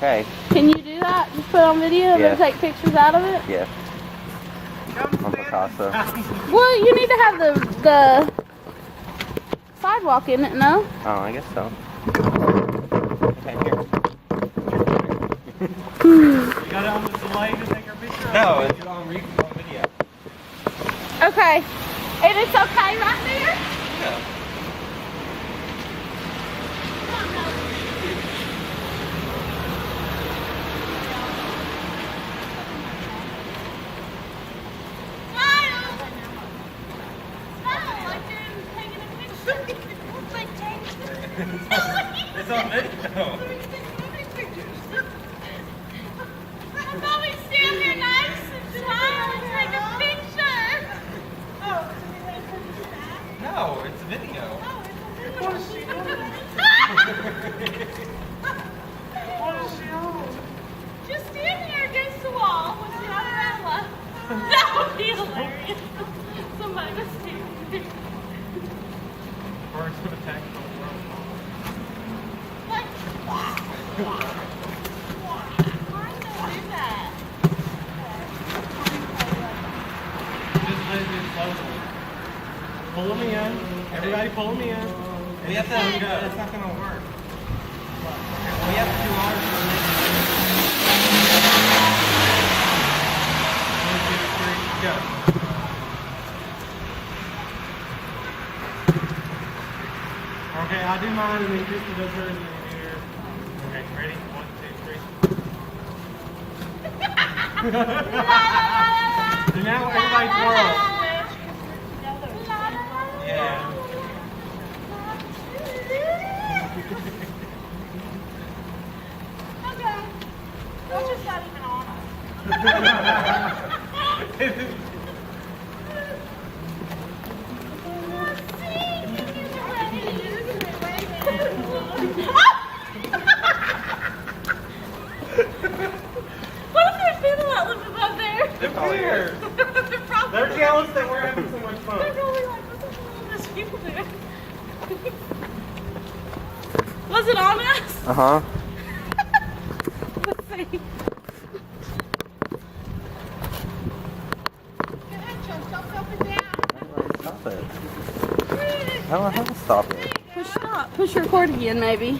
Okay. Can you do that? Just put it on video and then take pictures out of it? Yeah. On Picasso. Well, you need to have the sidewalk in it, no? Oh, I guess so. Okay, here. You got it on the delay to take our picture? No, it's on video. Okay. And it's okay right there? Yeah. It's on video. I'm always stand here nice and smile and take a picture. No, it's a video. What is she on? Just stand here against the wall with the umbrella. That would be hilarious. Somebody was standing there. Birds of attack on the world. Like, why do they do that? Just let it slowly. Pull me in. Everybody pull me in. We have to go. It's not going to work. We have to do ours for the next Go. Okay, I'll do mine and then Krista does hers and then here. Okay, ready? 1, 2, 3. So now everybody twirl. Yeah. Okay. What's your not even on us? What if there's people that live above there? They're weird. They're probably They're jealous that we're having so much They're fun. probably like, what the hell are these people doing? Was it on us? Uh-huh. Let's see. Jump up and down. Stop it. I don't know how to stop it. Push stop. Push record again, maybe.